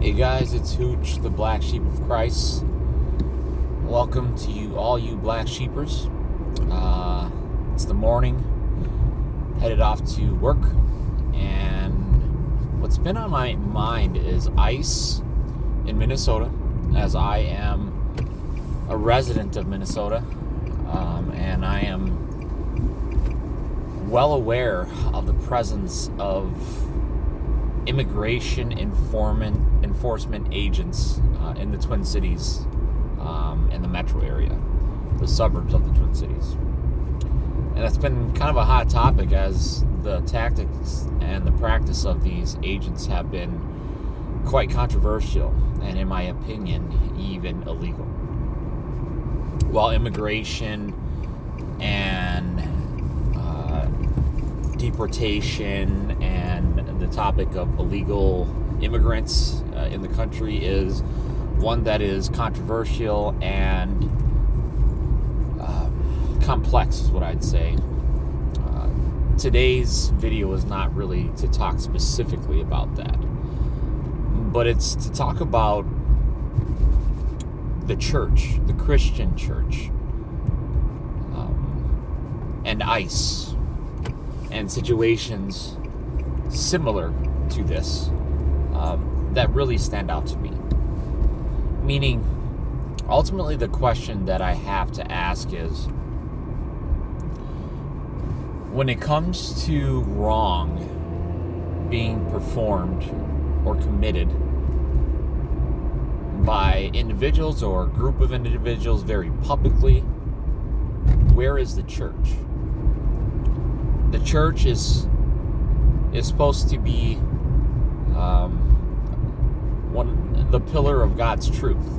Hey guys, it's Hooch, the Black Sheep of Christ. Welcome to you, all you Black Sheepers. It's the morning, headed off to work, and what's been on my mind is I.C.E. in Minnesota, as I am a resident of Minnesota, and I am well aware of the presence of immigration enforcement agents in the Twin Cities, in the metro area, the suburbs of the Twin Cities. And that's been kind of a hot topic, as the tactics and the practice of these agents have been quite controversial and, in my opinion, even illegal. While immigration and deportation and the topic of illegal immigrants in the country is one that is controversial and complex, is what I'd say. Today's video is not really to talk specifically about that, but it's to talk about the church, the Christian church, and ICE, and situations similar to this that really stand out to me. Meaning, ultimately, the question that I have to ask is, when it comes to wrong being performed or committed by individuals or a group of individuals very publicly, where is the church? The church is supposed to be the pillar of God's truth.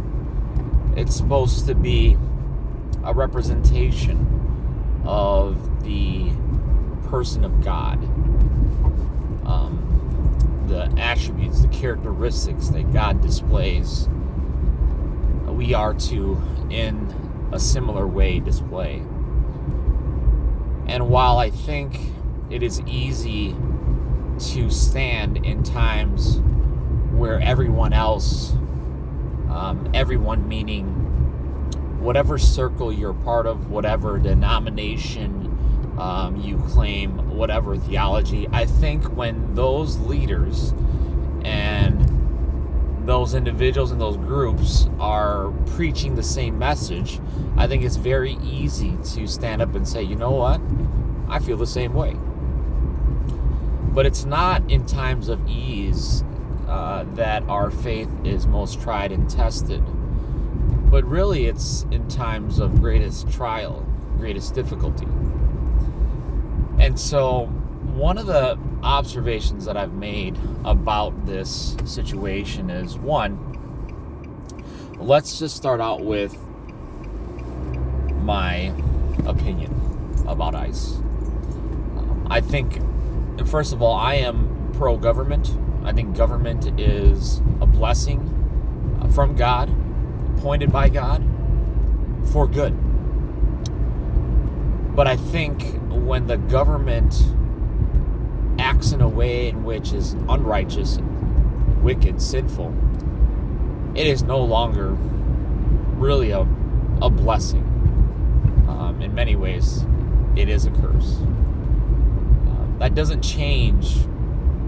It's supposed to be a representation of the person of God, the attributes, the characteristics that God displays, we are to, in a similar way, display. And while I think it is easy to stand in times where everyone else, everyone meaning whatever circle you're part of, whatever denomination you claim, whatever theology, I think when those leaders and those individuals and those groups are preaching the same message, I think it's very easy to stand up and say, you know what, I feel the same way. But it's not in times of ease that our faith is most tried and tested, but really it's in times of greatest trial, greatest difficulty. And so one of the observations that I've made about this situation is, one, let's just start out with my opinion about ICE. I think, first of all, I am pro-government. I think government is a blessing from God, appointed by God, for good. But I think when the government acts in a way in which is unrighteous, wicked, sinful, it is no longer really a blessing. In many ways, it is a curse. That doesn't change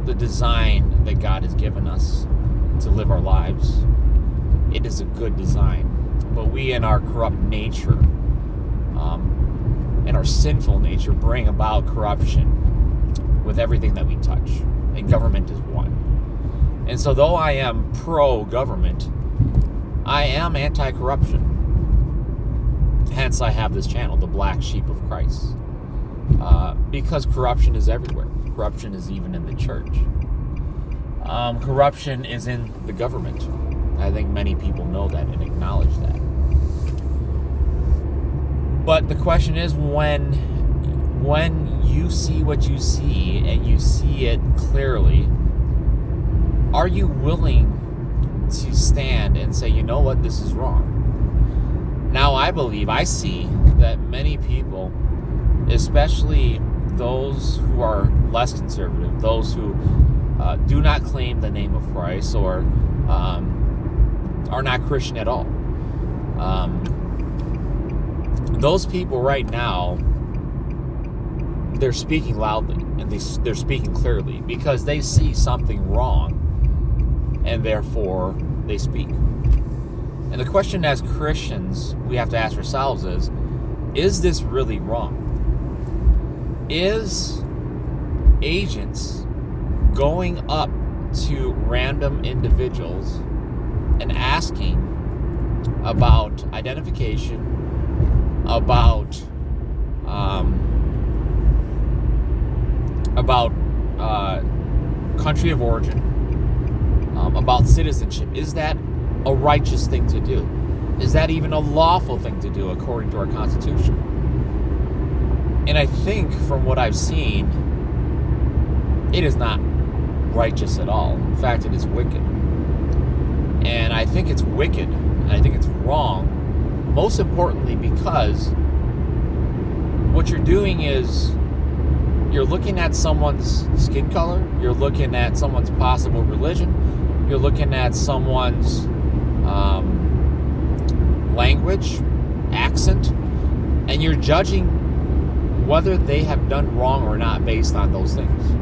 the design that God has given us to live our lives. It is a good design. But we, in our corrupt nature, and our sinful nature, bring about corruption with everything that we touch. And government is one. And so though I am pro-government, I am anti-corruption. Hence I have this channel, the Black Sheep of Christ. Because corruption is everywhere. Corruption is even in the church. Corruption is in the government. I think many people know that and acknowledge that. But the question is, when you see what you see and you see it clearly, are you willing to stand and say, you know what, this is wrong? Now I see that many people, especially those who are less conservative, those who do not claim the name of Christ or are not Christian at all. Those people right now, they're speaking loudly and they're speaking clearly because they see something wrong and therefore they speak. And the question as Christians we have to ask ourselves is this really wrong? Is agents going up to random individuals and asking about identification, about country of origin, about citizenship, is that a righteous thing to do? Is that even a lawful thing to do according to our Constitution? And I think from what I've seen, it is not righteous at all. In fact, it is wicked. And I think it's wicked, and I think it's wrong, most importantly because what you're doing is you're looking at someone's skin color, you're looking at someone's possible religion, you're looking at someone's language, accent, and you're judging whether they have done wrong or not based on those things.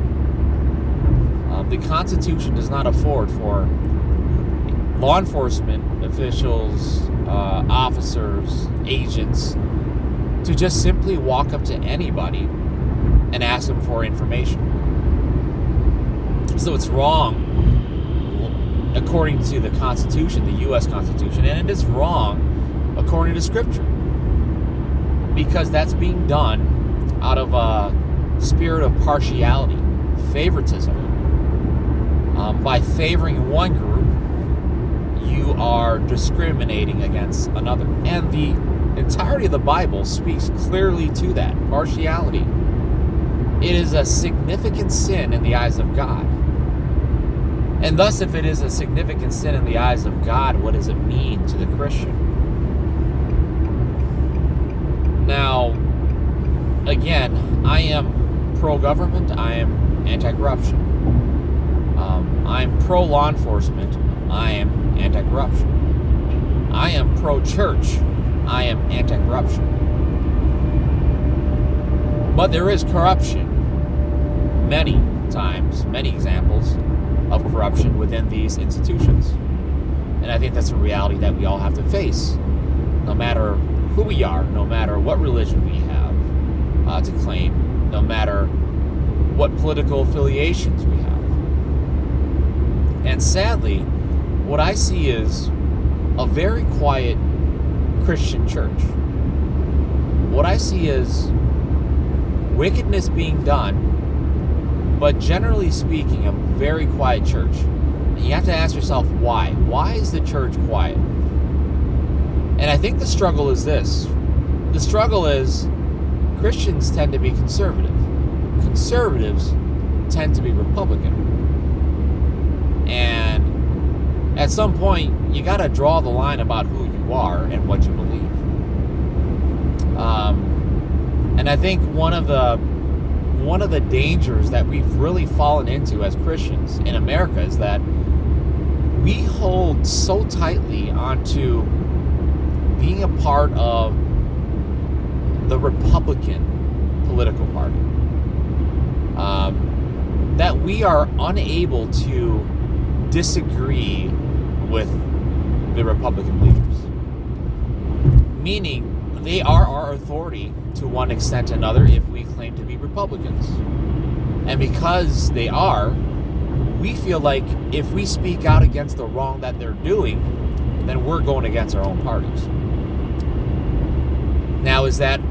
The Constitution does not afford for law enforcement officials, officers, agents to just simply walk up to anybody and ask them for information. So it's wrong according to the Constitution, the U.S. Constitution, and it is wrong according to Scripture because that's being done out of a spirit of partiality, favoritism. By favoring one group, you are discriminating against another. And the entirety of the Bible speaks clearly to that, partiality. It is a significant sin in the eyes of God. And thus, if it is a significant sin in the eyes of God, what does it mean to the Christian? Now, again, I am pro-government, I am anti-corruption. I'm pro-law enforcement, I am anti-corruption. I am pro-church, I am anti-corruption. But there is corruption, many times, many examples of corruption within these institutions. And I think that's a reality that we all have to face, no matter who we are, no matter what religion we have to claim, no matter what political affiliations we have. And sadly, what I see is a very quiet Christian church. What I see is wickedness being done, but generally speaking, a very quiet church. And you have to ask yourself why. Why is the church quiet? And I think the struggle is this. The struggle is Christians tend to be conservative. Conservatives tend to be Republican. And at some point, you got to draw the line about who you are and what you believe. And I think one of the dangers that we've really fallen into as Christians in America is that we hold so tightly onto being a part of the Republican political party that we are unable to disagree with the Republican leaders. Meaning, they are our authority to one extent or another if we claim to be Republicans. And because they are, we feel like if we speak out against the wrong that they're doing, then we're going against our own parties. Now, is that,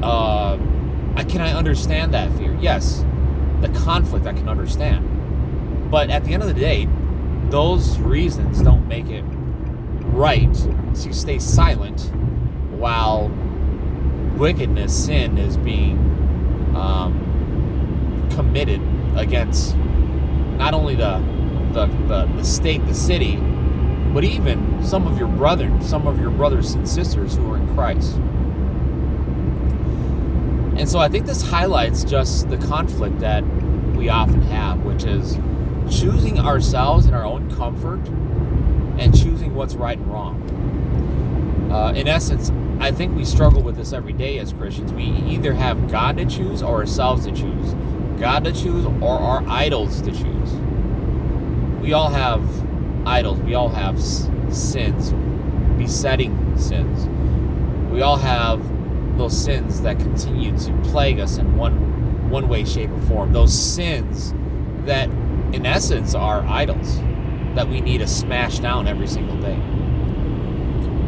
can I understand that fear? Yes. The conflict I can understand. But at the end of the day, those reasons don't make it right to stay silent while wickedness, sin is being committed against not only the state, the city, but even some of your brothers and sisters who are in Christ. And so I think this highlights just the conflict that we often have, which is choosing ourselves and our own comfort and choosing what's right and wrong. In essence, I think we struggle with this every day as Christians. We either have God to choose or ourselves to choose. God to choose or our idols to choose. We all have idols. We all have sins, besetting sins. We all have those sins that continue to plague us in one way, shape, or form. Those sins that, in essence, are idols that we need to smash down every single day.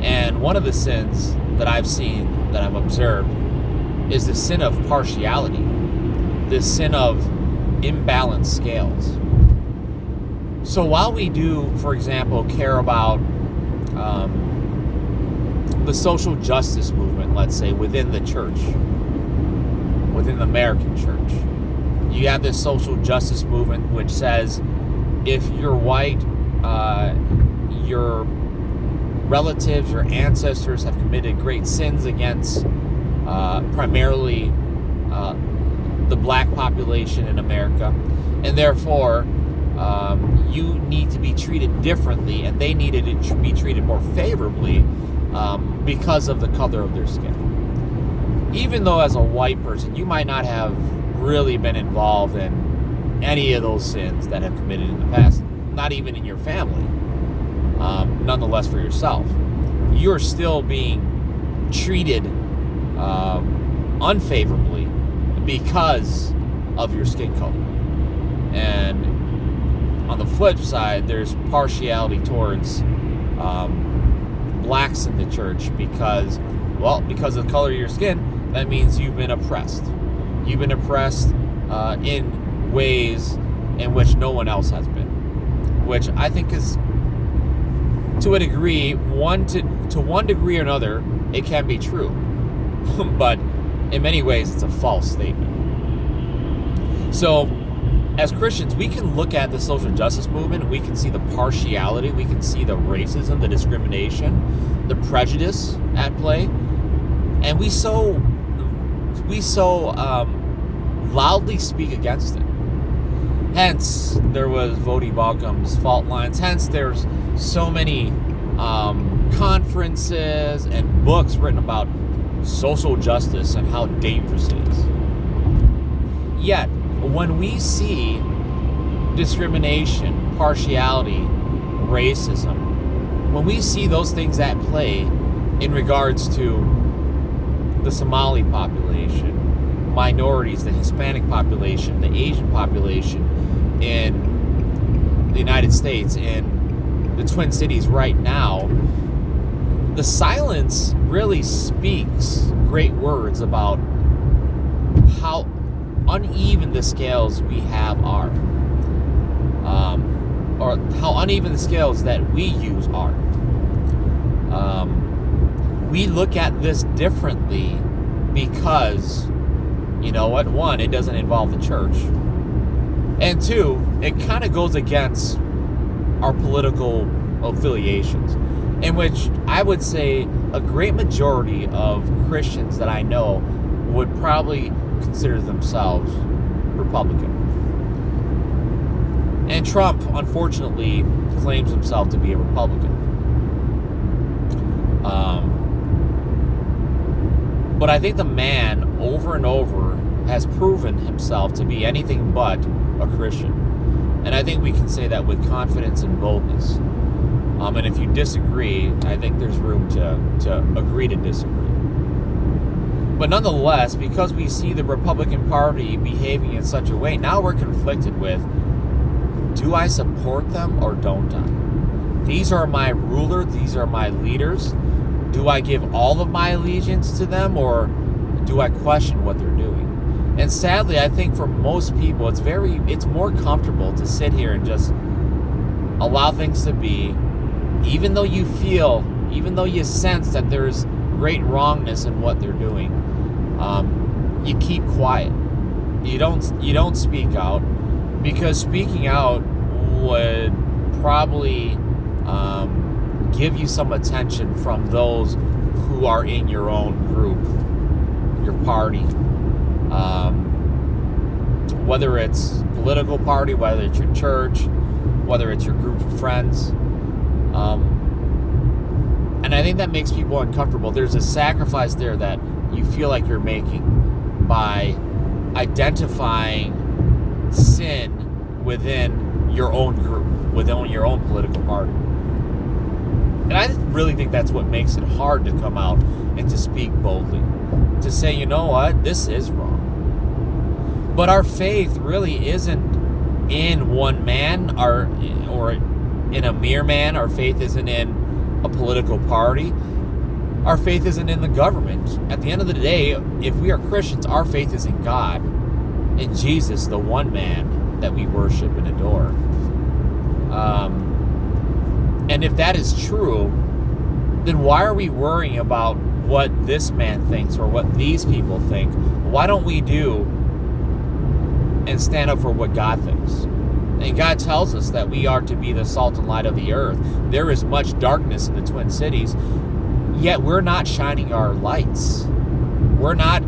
And one of the sins that I've seen, that I've observed, is the sin of partiality, the sin of imbalanced scales. So while we do, for example, care about the social justice movement, let's say, within the church, within the American church, you have this social justice movement which says if you're white, your relatives, your ancestors have committed great sins against primarily the black population in America, and therefore you need to be treated differently, and they needed to be treated more favorably because of the color of their skin. Even though as a white person, you might not have really been involved in any of those sins that have committed in the past, not even in your family, nonetheless for yourself, you're still being treated unfavorably because of your skin color. And on the flip side, there's partiality towards blacks in the church because of the color of your skin. That means you've been oppressed. You've been oppressed in ways in which no one else has been, which I think is, to a degree, to one degree or another, it can be true. But in many ways, it's a false statement. So, as Christians, we can look at the social justice movement, we can see the partiality, we can see the racism, the discrimination, the prejudice at play, and we so loudly speak against it. Hence, there was Vodi Balcom's fault lines. Hence, there's so many conferences and books written about social justice and how dangerous it is. Yet, when we see discrimination, partiality, racism, when we see those things at play in regards to the Somali population, minorities, the Hispanic population, the Asian population in the United States, in the Twin Cities right now, the silence really speaks great words about how uneven the scales we have are, or how uneven the scales that we use are. We look at this differently because, you know what, one, it doesn't involve the church, and two, it kind of goes against our political affiliations, in which I would say a great majority of Christians that I know would probably consider themselves Republican. And Trump, unfortunately, claims himself to be a Republican. But I think the man, over and over, has proven himself to be anything but a Christian. And I think we can say that with confidence and boldness. And if you disagree, I think there's room to agree to disagree. But nonetheless, because we see the Republican Party behaving in such a way, now we're conflicted with, do I support them or don't I? These are my rulers, these are my leaders. Do I give all of my allegiance to them, or do I question what they're doing? And sadly, I think for most people, it's more comfortable to sit here and just allow things to be, even though you sense that there's great wrongness in what they're doing. You keep quiet. You don't speak out, because speaking out would probably give you some attention from those who are in your own group, your party, whether it's political party, whether it's your church, whether it's your group of friends. And I think that makes people uncomfortable. There's a sacrifice there that you feel like you're making by identifying sin within your own group, within your own political party. And I really think that's what makes it hard to come out and to speak boldly, to say, you know what, this is wrong. But our faith really isn't in one man or in a mere man. Our faith isn't in a political party. Our faith isn't in the government. At the end of the day, if we are Christians, our faith is in God, in Jesus, the one man that we worship and adore. And if that is true, then why are we worrying about what this man thinks or what these people think? Why don't we do and stand up for what God thinks? And God tells us that we are to be the salt and light of the earth. There is much darkness in the Twin Cities, yet we're not shining our lights. We're not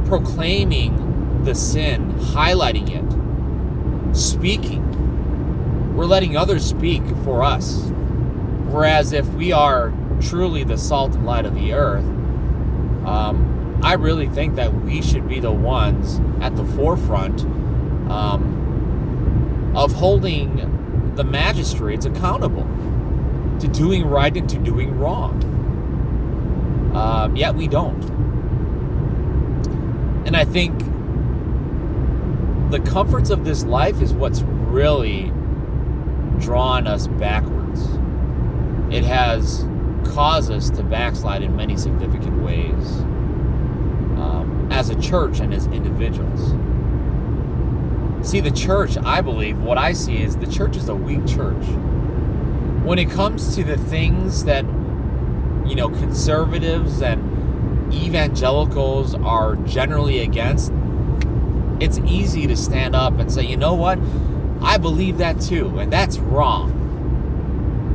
proclaiming the sin, highlighting it, speaking. We're letting others speak for us. Whereas if we are truly the salt and light of the earth, I really think that we should be the ones at the forefront of holding the magistrates accountable to doing right and to doing wrong. Yet we don't. And I think the comforts of this life is what's really drawn us backwards. It has caused us to backslide in many significant ways, as a church and as individuals. See, the church, I believe, what I see is the church is a weak church. When it comes to the things that, conservatives and evangelicals are generally against, it's easy to stand up and say, you know what? I believe that too, and that's wrong,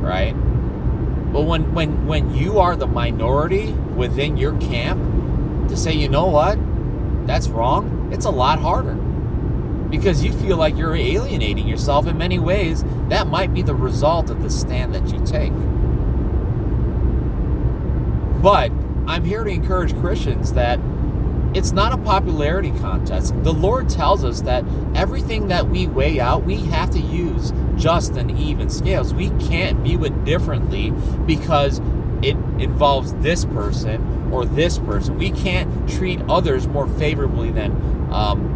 right? But when you are the minority within your camp to say, you know what? That's wrong, it's a lot harder. Because you feel like you're alienating yourself in many ways. That might be the result of the stand that you take. But I'm here to encourage Christians that it's not a popularity contest. The Lord tells us that everything that we weigh out, we have to use just and even scales. We can't view it differently because it involves this person or this person. We can't treat others more favorably than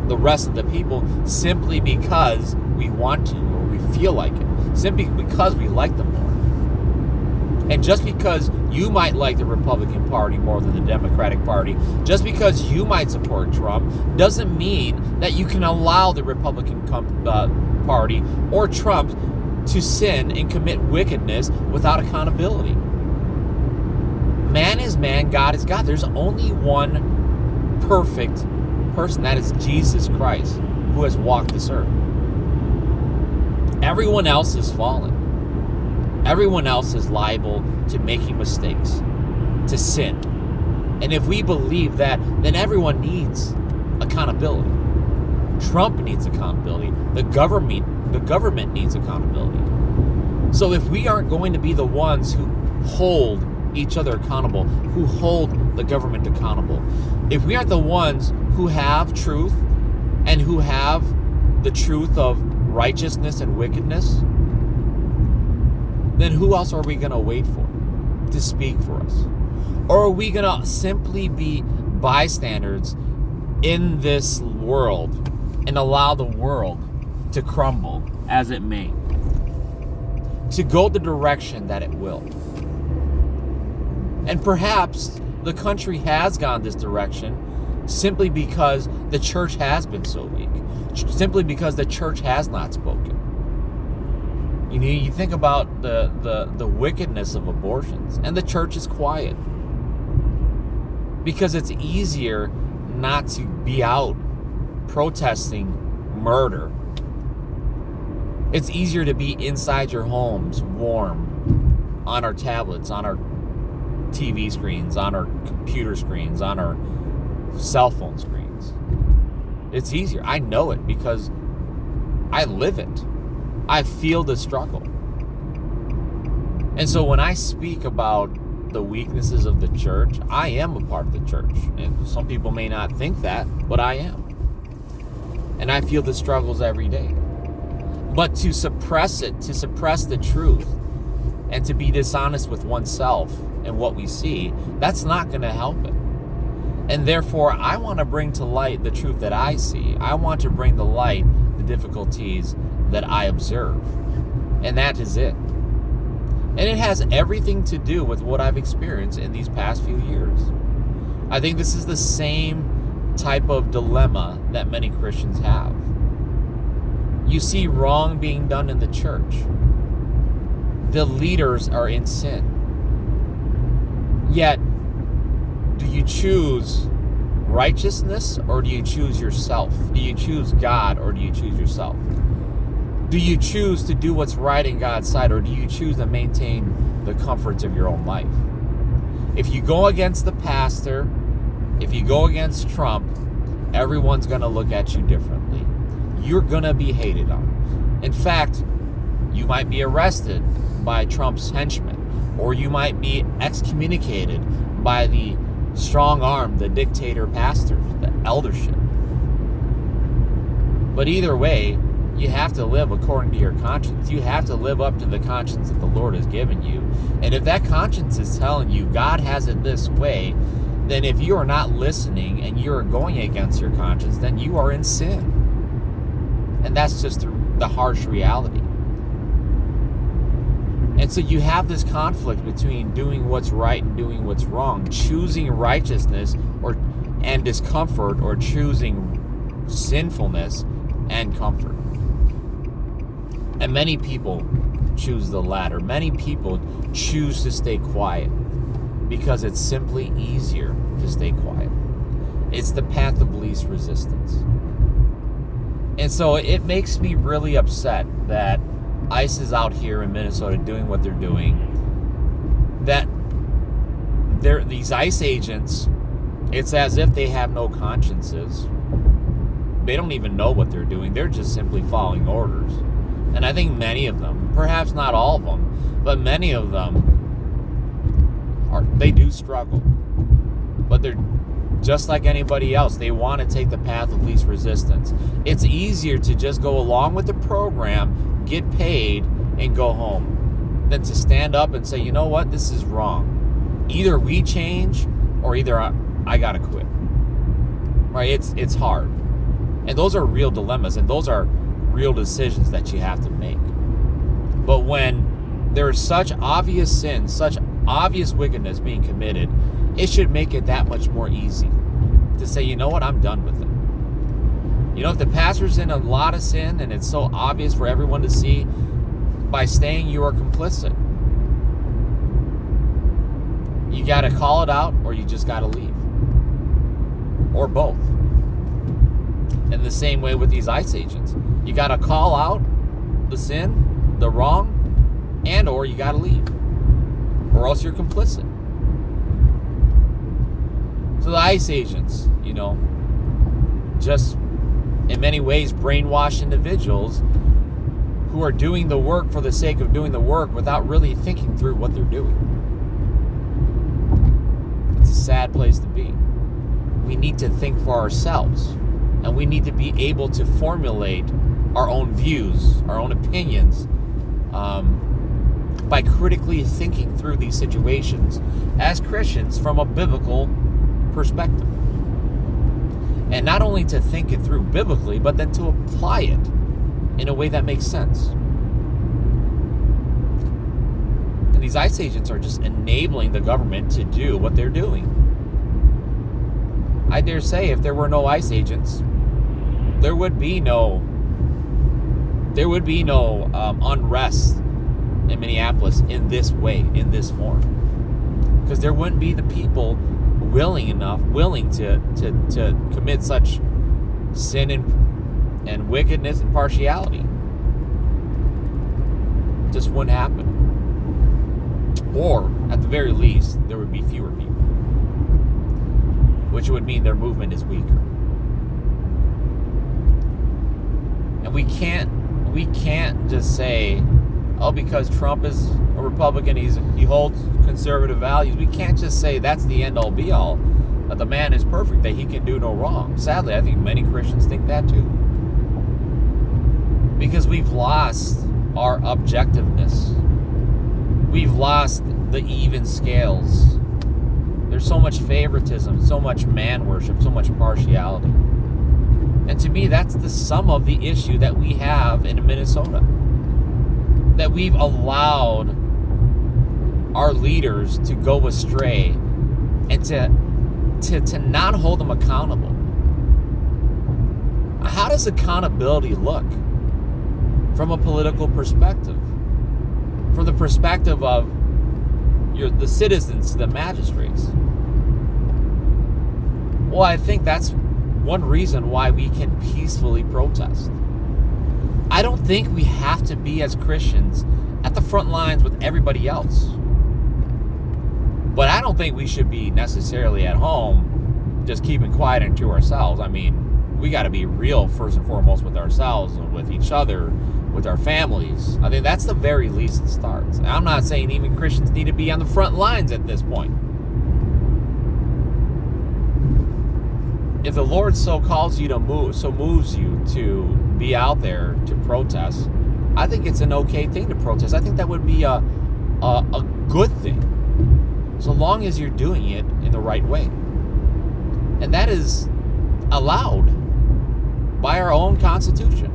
the rest of the people simply because we want to or we feel like it, simply because we like them more. And just because you might like the Republican Party more than the Democratic Party, just because you might support Trump, doesn't mean that you can allow the Republican Party or Trump to sin and commit wickedness without accountability. Man is man, God is God. There's only one perfect person, that is Jesus Christ, who has walked this earth. Everyone else is fallen. Everyone else is liable to making mistakes, to sin. And if we believe that, then everyone needs accountability. Trump needs accountability. The government needs accountability. So if we aren't going to be the ones who hold each other accountable, who hold the government accountable, if we aren't the ones who have truth and who have the truth of righteousness and wickedness, then who else are we going to wait for to speak for us? Or are we going to simply be bystanders in this world and allow the world to crumble as it may, to go the direction that it will? And perhaps the country has gone this direction simply because the church has been so weak, simply because the church has not spoken. You think about the wickedness of abortions, and the church is quiet because it's easier not to be out protesting murder. It's easier to be inside your homes, warm, on our tablets, on our TV screens, on our computer screens, on our cell phone screens. It's easier. I know it because I live it. I feel the struggle. And so when I speak about the weaknesses of the church, I am a part of the church. And some people may not think that, but I am. And I feel the struggles every day. But to suppress it, to suppress the truth, and to be dishonest with oneself and what we see, that's not going to help it. And therefore, I want to bring to light the truth that I see. I want to bring to light the difficulties that I observe. And that is it. And it has everything to do with what I've experienced in these past few years. I think this is the same type of dilemma that many Christians have. You see wrong being done in the church. The leaders are in sin. Yet, do you choose righteousness or do you choose yourself? Do you choose God or do you choose yourself? Do you choose to do what's right in God's sight or do you choose to maintain the comforts of your own life? If you go against the pastor, if you go against Trump, everyone's going to look at you differently. You're going to be hated on. In fact, you might be arrested by Trump's henchmen, or you might be excommunicated by the strong arm, the dictator pastors, the eldership. But either way, you have to live according to your conscience. You have to live up to the conscience that the Lord has given you. And if that conscience is telling you God has it this way, then if you are not listening and you are going against your conscience, then you are in sin. And that's just the harsh reality. And so you have this conflict between doing what's right and doing what's wrong, choosing righteousness and discomfort, or choosing sinfulness and comfort. And many people choose the latter. Many people choose to stay quiet because it's simply easier to stay quiet. It's the path of least resistance. And so it makes me really upset that ICE is out here in Minnesota doing what they're doing. That these ICE agents, it's as if they have no consciences. They don't even know what they're doing. They're just simply following orders. And I think many of them, perhaps not all of them, but many of them, they do struggle. But they're just like anybody else. They want to take the path of least resistance. It's easier to just go along with the program, get paid, and go home than to stand up and say, you know what, this is wrong. Either we change or either I gotta quit. Right? It's hard. And those are real dilemmas, and those are real decisions that you have to make. But when there's such obvious sin, such obvious wickedness being committed, it should make it that much more easy to say, you know what, I'm done with it. You know, if the pastor's in a lot of sin and it's so obvious for everyone to see, by staying you are complicit. You got to call it out or you just got to leave. Or both. In the same way with these ICE agents. You got to call out the sin, the wrong, and or you got to leave. Or else you're complicit. So the ICE agents, just in many ways brainwash individuals who are doing the work for the sake of doing the work without really thinking through what they're doing. It's a sad place to be. We need to think for ourselves, and we need to be able to formulate our own views, our own opinions, by critically thinking through these situations as Christians from a biblical perspective. And not only to think it through biblically, but then to apply it in a way that makes sense. And these ICE agents are just enabling the government to do what they're doing. I dare say if there were no ICE agents, there would be no unrest in Minneapolis in this way, in this form. Because there wouldn't be the people willing to commit such sin and wickedness and partiality. It just wouldn't happen. Or, at the very least, there would be fewer people. Which would mean their movement is weaker. And we can't just say, oh, because Trump is a Republican, he holds conservative values. We can't just say that's the end all be all, that the man is perfect, that he can do no wrong. Sadly, I think many Christians think that too. Because we've lost our objectiveness. We've lost the even scales. There's so much favoritism, so much man worship, so much partiality. And to me, that's the sum of the issue that we have in Minnesota. That we've allowed our leaders to go astray and to not hold them accountable. How does accountability look from a political perspective? From the perspective of the citizens to the magistrates? Well, I think that's one reason why we can peacefully protest. I don't think we have to be, as Christians, at the front lines with everybody else. But I don't think we should be necessarily at home just keeping quiet and to ourselves. I mean, we got to be real first and foremost with ourselves and with each other, with our families. I think that's the very least it starts. And I'm not saying even Christians need to be on the front lines at this point. If the Lord so calls you to move, so moves you to be out there to protest, I think it's an okay thing to protest. I think that would be a good thing, so long as you're doing it in the right way. And that is allowed by our own Constitution.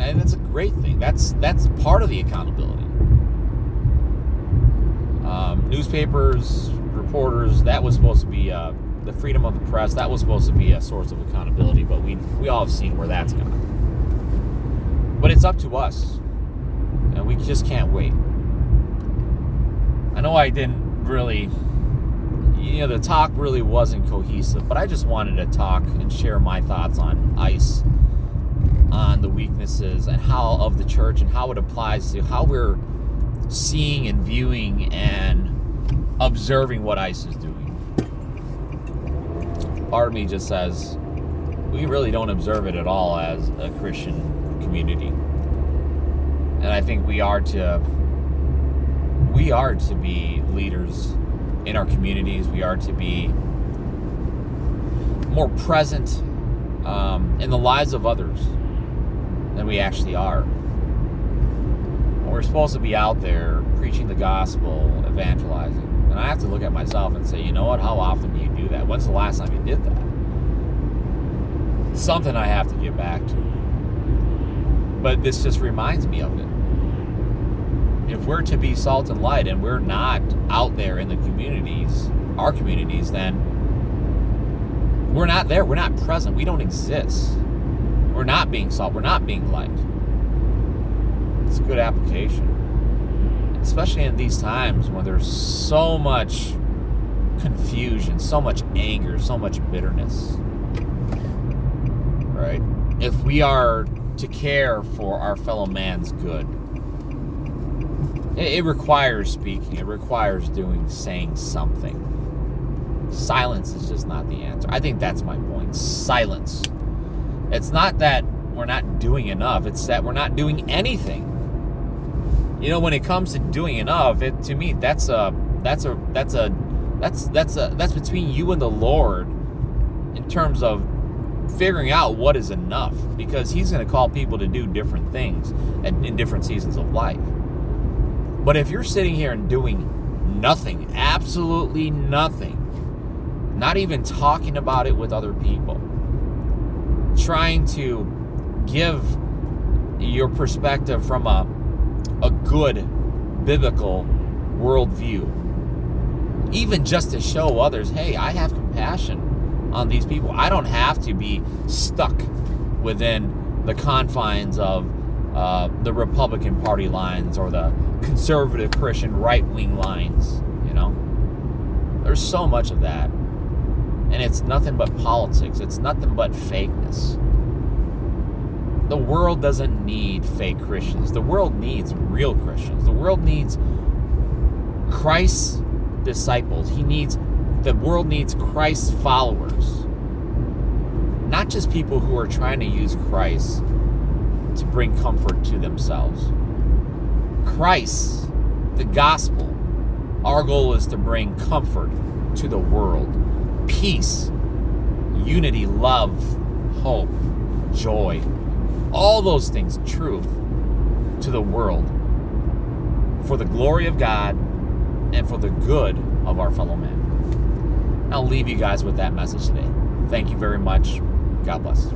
And that's a great thing. That's part of the accountability. Newspapers, reporters, that was supposed to be the freedom of the press. That was supposed to be a source of accountability, but we all have seen where that's gone. But it's up to us, and we just can't wait. I know I didn't really, the talk really wasn't cohesive, but I just wanted to talk and share my thoughts on ICE, on the weaknesses and how of the church and how it applies to how we're seeing and viewing and observing what ICE is doing. Part of me just says we really don't observe it at all as a Christian community. And I think we are to be leaders in our communities. We are to be more present in the lives of others than we actually are. We're supposed to be out there preaching the gospel, evangelizing. And I have to look at myself and say, you know what? How often do you do that? When's the last time you did that? It's something I have to get back to. But this just reminds me of it. If we're to be salt and light and we're not out there in the communities, our communities, then we're not there. We're not present. We don't exist. We're not being salt. We're not being light. It's a good application. Especially in these times when there's so much confusion, so much anger, so much bitterness. Right? If we are to care for our fellow man's good, it requires speaking. It requires saying something. Silence is just not the answer. I think that's my point. Silence. It's not that we're not doing enough. It's that we're not doing anything. When it comes to doing enough, to me, that's between you and the Lord in terms of figuring out what is enough, because He's going to call people to do different things in different seasons of life. But if you're sitting here and doing nothing, absolutely nothing, not even talking about it with other people, trying to give your perspective from a good biblical worldview, even just to show others, hey, I have compassion on these people. I don't have to be stuck within the confines of the Republican Party lines or the conservative Christian right-wing lines. There's so much of that, and it's nothing but politics. It's nothing but fakeness. The world doesn't need fake Christians. The world needs real Christians. The world needs Christ's disciples. The world needs Christ's followers. not just people who are trying to use Christ to bring comfort to themselves. Christ, the gospel, our goal is to bring comfort to the world, peace, unity, love, hope, joy, all those things, truth, to the world, for the glory of God and for the good of our fellow man. I'll leave you guys with that message today. Thank you very much. God bless.